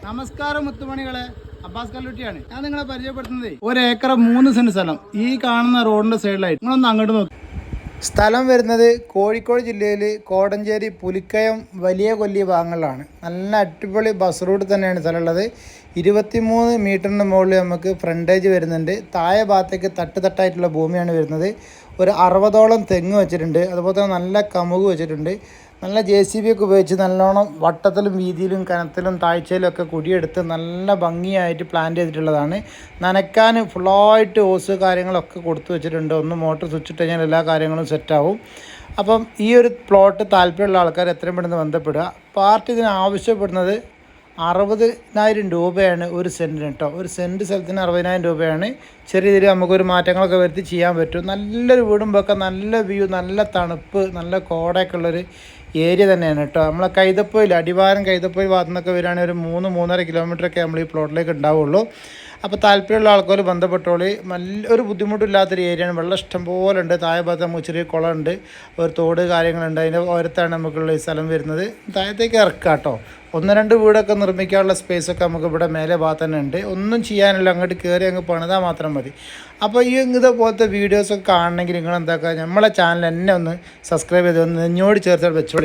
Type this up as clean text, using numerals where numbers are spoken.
നമസ്കാരം മുത്തുമണികളെ, അബ്ബാസ് കല്ലുട്ടിയാണ്. ഞാൻ നിങ്ങളെ പരിചയപ്പെടുത്തുന്നത് 1 ഏക്കർ 3 സെന്റ് സ്ഥലം ഈ കാണുന്ന റോഡിന്റെ സൈഡിലായിട്ട്. നിങ്ങളൊന്ന് അങ്ങോട്ട് നോക്കി. സ്ഥലം വരുന്നത് കോഴിക്കോട് ജില്ലയിൽ കോടഞ്ചേരി, പുലിക്കയം, വലിയ കൊല്ലി ഭാഗങ്ങളിലാണ്. നല്ല അടിപൊളി ബസ് റൂട്ട് തന്നെയാണ് സ്ഥലമുള്ളത്. 23 മീറ്ററിന് മുകളിൽ നമുക്ക് ഫ്രണ്ടേജ് വരുന്നുണ്ട്. താഴെ ഭാഗത്തേക്ക് തട്ടായിട്ടുള്ള ഭൂമിയാണ് വരുന്നത്. ഒരു 60ഓളം തെങ്ങ് വെച്ചിട്ടുണ്ട്. അതുപോലെ തന്നെ നല്ല കമുക് വെച്ചിട്ടുണ്ട്. നല്ല JCB ഒക്കെ ഉപയോഗിച്ച് നല്ലോണം വട്ടത്തിലും വീതിയിലും കനത്തിലും താഴ്ചയിലും ഒക്കെ കുടിയെടുത്ത് നല്ല ഭംഗിയായിട്ട് പ്ലാന്റ് ചെയ്തിട്ടുള്ളതാണ്. നനയ്ക്കാൻ ഫുള്ളായിട്ട് ഓസ് കാര്യങ്ങളൊക്കെ കൊടുത്തു വെച്ചിട്ടുണ്ട്. ഒന്ന് മോട്ടർ സ്വിച്ച് ഇട്ട് കഴിഞ്ഞാൽ എല്ലാ കാര്യങ്ങളും സെറ്റാവും. അപ്പം ഈ ഒരു പ്ലോട്ട് താല്പര്യമുള്ള ആൾക്കാർ എത്രയും പെട്ടെന്ന് ബന്ധപ്പെടുക. പാർട്ടി ഇതിന് ആവശ്യപ്പെടുന്നത് 60,000 രൂപയാണ് ഒരു സെൻറ്റിന് കേട്ടോ. ഒരു സെൻറ്റ് സ്ഥലത്തിന് 60,000 രൂപയാണ്. ചെറിയ രീതിയിൽ നമുക്കൊരു മാറ്റങ്ങളൊക്കെ വരുത്തി ചെയ്യാൻ പറ്റും. നല്ലൊരു വീടും വെക്കാം, നല്ല വ്യൂ, നല്ല തണുപ്പ്, നല്ല കോടയൊക്കെ ഉള്ളൊരു ഏരിയ തന്നെയാണ് കേട്ടോ. നമ്മളെ കൈതപ്പൊയിൽ, അടിവാരം കൈതപ്പൊയിൽ ഭാഗത്തു നിന്നൊക്കെ വരികയാണെങ്കിൽ ഒരു 3-3.5 കിലോമീറ്ററൊക്കെ നമ്മൾ ഈ പ്ലോട്ടിലേക്ക് ഉണ്ടാവുള്ളൂ. അപ്പോൾ താല്പര്യമുള്ള ആൾക്കാർ ബന്ധപ്പെട്ടോളി. ഒരു ബുദ്ധിമുട്ടില്ലാത്തൊരു ഏരിയയാണ്. വെള്ളം ഇഷ്ടം പോലെ ഉണ്ട്. താഴെ ഭാഗത്ത് നമുക്ക് ചെറിയ കുളമുണ്ട്, ഒരു തോട് കാര്യങ്ങളുണ്ട്. അതിൻ്റെ ഓരത്താണ് നമുക്കുള്ള ഈ സ്ഥലം വരുന്നത്. താഴത്തേക്ക് ഇറക്കാം കേട്ടോ. 1-2 വീടൊക്കെ നിർമ്മിക്കാനുള്ള സ്പേസൊക്കെ നമുക്ക് ഇവിടെ മേലെ ഭാഗത്ത് തന്നെ ഉണ്ട്. ഒന്നും ചെയ്യാനില്ല, അങ്ങോട്ട് കയറി അങ്ങ് പണിതാൽ മാത്രം മതി. അപ്പോൾ ഈ ഇതുപോലത്തെ വീഡിയോസൊക്കെ കാണണമെങ്കിൽ നിങ്ങൾ എന്താക്കുക, നമ്മളെ ചാനൽ എന്നെ ഒന്ന് സബ്സ്ക്രൈബ് ചെയ്ത് ഒന്ന് നെഞ്ഞോട് ചേർത്ത് വെച്ചോളി.